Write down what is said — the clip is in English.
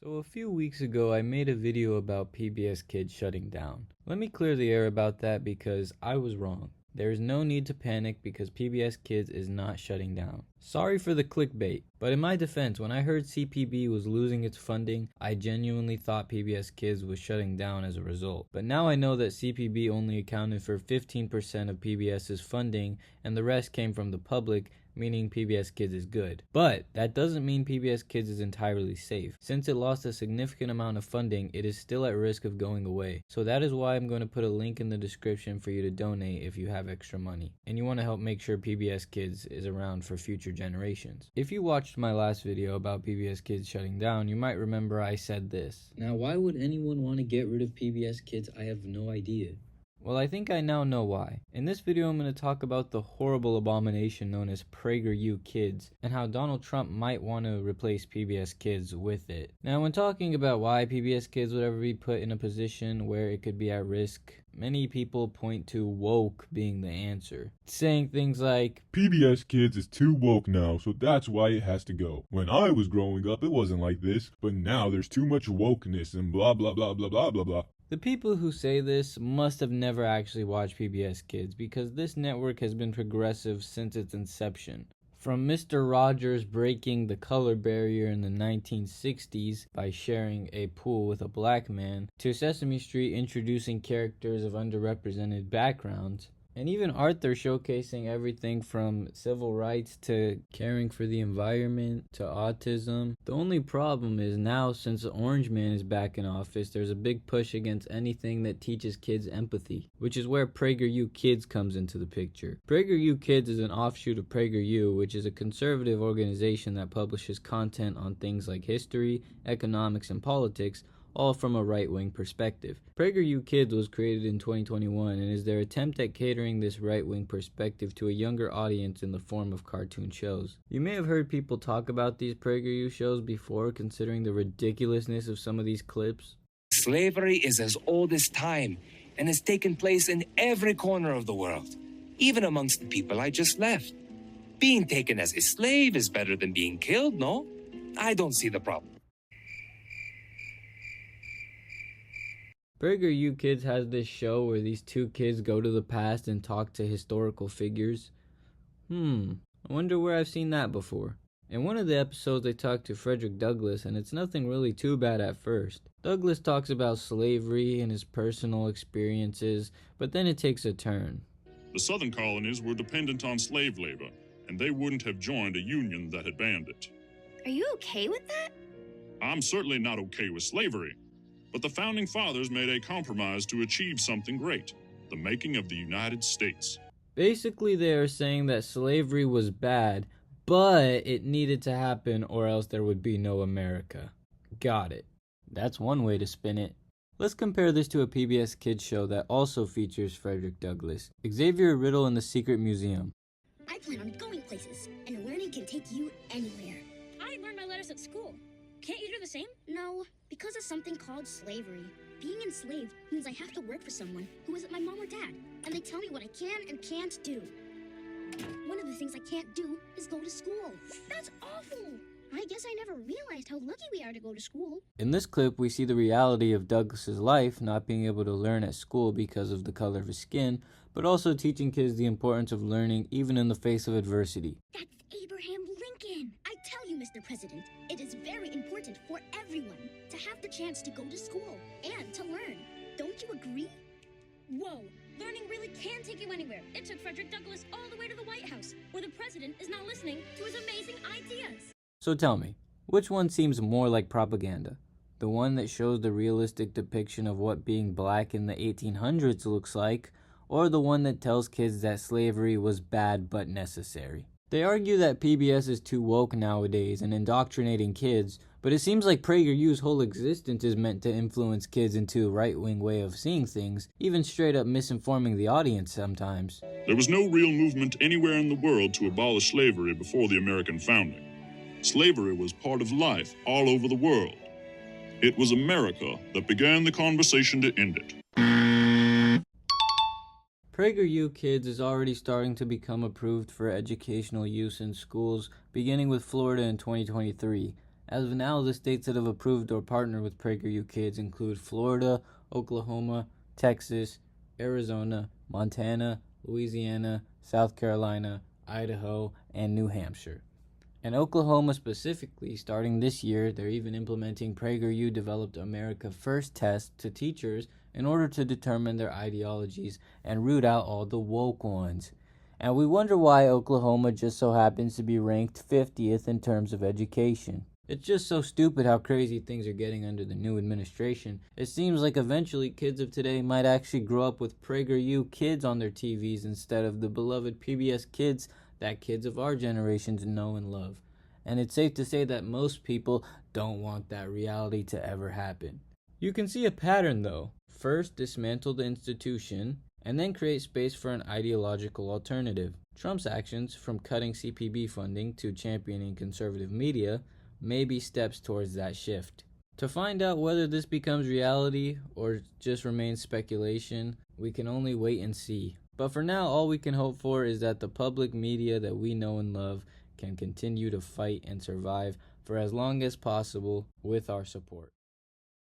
So a few weeks ago I made a video about PBS Kids shutting down. Let me clear the air about that because I was wrong. There is no need to panic because PBS Kids is not shutting down. Sorry for the clickbait, but in my defense, when I heard CPB was losing its funding, I genuinely thought PBS Kids was shutting down as a result. But now I know that CPB only accounted for 15% of PBS's funding and the rest came from the public, meaning PBS Kids is good. But that doesn't mean PBS Kids is entirely safe. Since it lost a significant amount of funding, it is still at risk of going away. So that is why I'm going to put a link in the description for you to donate if you have extra money and you want to help make sure PBS Kids is around for future generations. If you watched my last video about PBS Kids shutting down, you might remember I said this. Now, why would anyone want to get rid of PBS Kids? I have no idea. Well, I think I now know why. In this video, I'm going to talk about the horrible abomination known as PragerU Kids and how Donald Trump might want to replace PBS Kids with it. Now, when talking about why PBS Kids would ever be put in a position where it could be at risk, many people point to woke being the answer, saying things like, PBS Kids is too woke now, so that's why it has to go. When I was growing up, it wasn't like this, but now there's too much wokeness and blah blah blah blah blah blah blah. The people who say this must have never actually watched PBS Kids because this network has been progressive since its inception. From Mr. Rogers breaking the color barrier in the 1960s by sharing a pool with a black man, to Sesame Street introducing characters of underrepresented backgrounds, and even Arthur showcasing everything from civil rights to caring for the environment to autism. The only problem is now, since the Orange Man is back in office, there's a big push against anything that teaches kids empathy, which is where PragerU Kids comes into the picture. PragerU Kids is an offshoot of PragerU, which is a conservative organization that publishes content on things like history, economics, and politics, all from a right-wing perspective. PragerU Kids was created in 2021 and is their attempt at catering this right-wing perspective to a younger audience in the form of cartoon shows. You may have heard people talk about these PragerU shows before, considering the ridiculousness of some of these clips. Slavery is as old as time and has taken place in every corner of the world, even amongst the people I just left. Being taken as a slave is better than being killed, no? I don't see the problem. PragerU Kids has this show where these two kids go to the past and talk to historical figures. I wonder where I've seen that before. In one of the episodes they talk to Frederick Douglass and it's nothing really too bad at first. Douglass talks about slavery and his personal experiences, but then it takes a turn. The southern colonies were dependent on slave labor, and they wouldn't have joined a union that had banned it. Are you okay with that? I'm certainly not okay with slavery. But the Founding Fathers made a compromise to achieve something great, the making of the United States. Basically, they are saying that slavery was bad, but it needed to happen or else there would be no America. Got it. That's one way to spin it. Let's compare this to a PBS Kids show that also features Frederick Douglass, Xavier Riddle and the Secret Museum. I plan on going places, and learning can take you anywhere. I learned my letters at school. Can't you do the same? No, because of something called slavery. Being enslaved means I have to work for someone who isn't my mom or dad, and they tell me what I can and can't do. One of the things I can't do is go to school. That's awful! I guess I never realized how lucky we are to go to school. In this clip, we see the reality of Douglass's life, not being able to learn at school because of the color of his skin, but also teaching kids the importance of learning even in the face of adversity. That's Abraham Lincoln! I tell you, Mr. President, it is very important for everyone to have the chance to go to school and to learn. Don't you agree? Whoa, learning really can take you anywhere. It took Frederick Douglass all the way to the White House, where the president is now listening to his amazing ideas. So tell me, which one seems more like propaganda? The one that shows the realistic depiction of what being black in the 1800s looks like, or the one that tells kids that slavery was bad but necessary? They argue that PBS is too woke nowadays and indoctrinating kids, but it seems like PragerU's whole existence is meant to influence kids into a right-wing way of seeing things, even straight up misinforming the audience sometimes. There was no real movement anywhere in the world to abolish slavery before the American founding. Slavery was part of life all over the world. It was America that began the conversation to end it. PragerU Kids is already starting to become approved for educational use in schools, beginning with Florida in 2023. As of now, the states that have approved or partnered with PragerU Kids include Florida, Oklahoma, Texas, Arizona, Montana, Louisiana, South Carolina, Idaho, and New Hampshire. In Oklahoma specifically, starting this year, they're even implementing PragerU developed America First test to teachers in order to determine their ideologies and root out all the woke ones. And we wonder why Oklahoma just so happens to be ranked 50th in terms of education. It's just so stupid how crazy things are getting under the new administration. It seems like eventually kids of today might actually grow up with PragerU Kids on their TVs instead of the beloved PBS Kids that kids of our generations know and love. And it's safe to say that most people don't want that reality to ever happen. You can see a pattern though. First, dismantle the institution, and then create space for an ideological alternative. Trump's actions, from cutting CPB funding to championing conservative media, may be steps towards that shift. To find out whether this becomes reality or just remains speculation, we can only wait and see. But for now, all we can hope for is that the public media that we know and love can continue to fight and survive for as long as possible with our support.